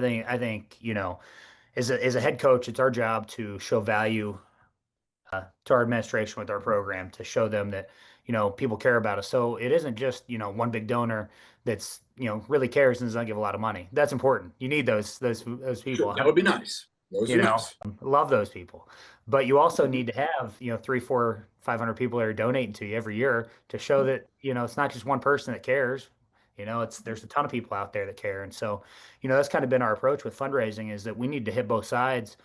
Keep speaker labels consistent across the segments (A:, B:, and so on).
A: I think, as a head coach, it's our job to show value to our administration with our program to show them that, people care about us. So it isn't just, one big donor that's, really cares and doesn't give a lot of money. That's important. You need those
B: Sure,
A: people.
B: that would be nice. Those
A: you
B: are
A: know,
B: nice.
A: love those people. But you also
B: Mhm.
A: need to have, three, four, 500 people that are donating to you every year to show that, it's not just one person that cares. There's a ton of people out there that care. And so, that's kind of been our approach with fundraising is that we need to hit both sides.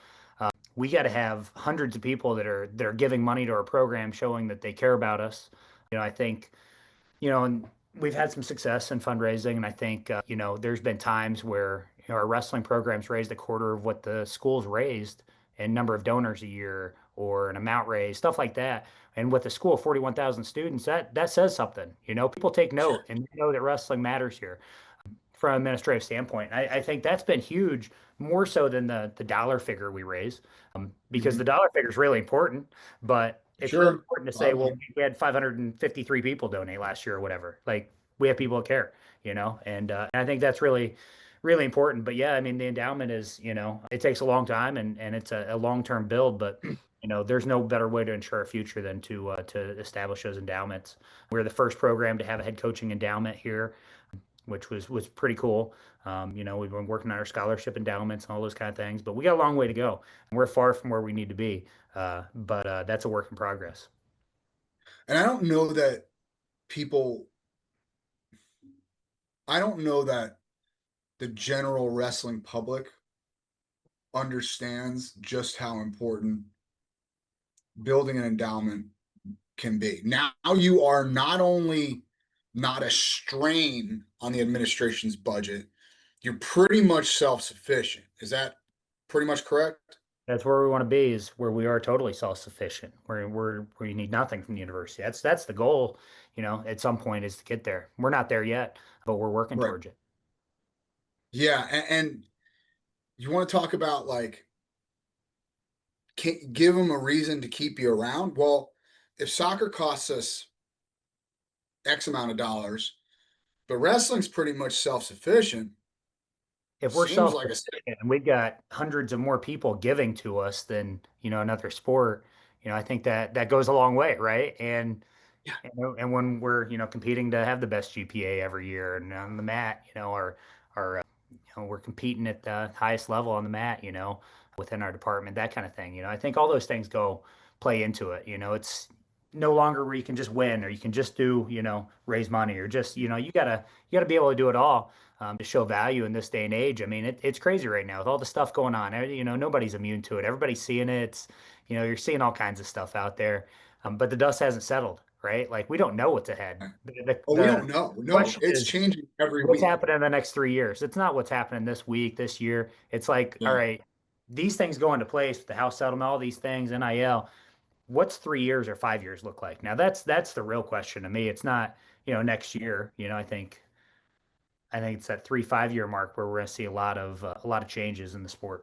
A: We got to have hundreds of people that are giving money to our program, showing that they care about us. I think, and we've had some success in fundraising, and I think there's been times where our wrestling programs raised a quarter of what the schools raised in number of donors a year or an amount raised, stuff like that. And with the school of 41,000 students, that says something. People take note
B: Sure.
A: and they know that wrestling matters here from an administrative standpoint. I think that's been huge, more so than the dollar figure we raise, because the
B: Mhm.
A: dollar figure is really important. But it's really
B: Sure.
A: important to
B: A lot
A: say,
B: of
A: well,
B: money.
A: we had 553 people donate last year or whatever. Like we have people that care, and I think that's really, really important. But yeah, I mean, the endowment is, it takes a long time and it's a long-term build, but. There's no better way to ensure a future than to establish those endowments. We're the first program to have a head coaching endowment here, which was pretty cool. We've been working on our scholarship endowments and all those kind of things, but we got a long way to go. And we're far from where we need to be. But that's a work in progress.
B: And people, I don't know that the general wrestling public understands just how important building an endowment can be. Now you are not only not a strain on the administration's budget, you're pretty much self-sufficient. Is that pretty much correct?
A: That's where we want to be, is where we are totally self-sufficient, where you need nothing from the university. That's the goal, at some point is to get there. We're not there yet, but we're working
B: Right.
A: towards it.
B: Yeah, and you want to talk about like give them a reason to keep you around? Well, if soccer costs us X amount of dollars, but wrestling's pretty much self-sufficient,
A: If we're
B: seems like a
A: self-sufficient and we've got hundreds of more people giving to us than, another sport, I think that goes a long way, right?
B: yeah,
A: And when we're, competing to have the best GPA every year and on the mat, we're competing at the highest level on the mat, within our department, that kind of thing. I think all those things play into it. It's no longer where you can just win or you can just do, raise money or just, you gotta be able to do it all, to show value in this day and age. I mean, it's crazy right now with all the stuff going on. Nobody's immune to it. Everybody's seeing it. You're seeing all kinds of stuff out there, but the dust hasn't settled, right? Like we don't know what's ahead.
B: oh, we don't know.
A: The
B: No,
A: question
B: it's
A: is,
B: changing every
A: what's
B: week.
A: happening in the next 3 years? It's not what's happening this week, this year. It's like, all
B: Yeah.
A: right, these things go into place with the house settlement, all these things, NIL. What's 3 years or 5 years look like? Now that's the real question to me. It's not, next year. I think it's that 3, 5 year mark where we're going to see a lot of changes in the sport.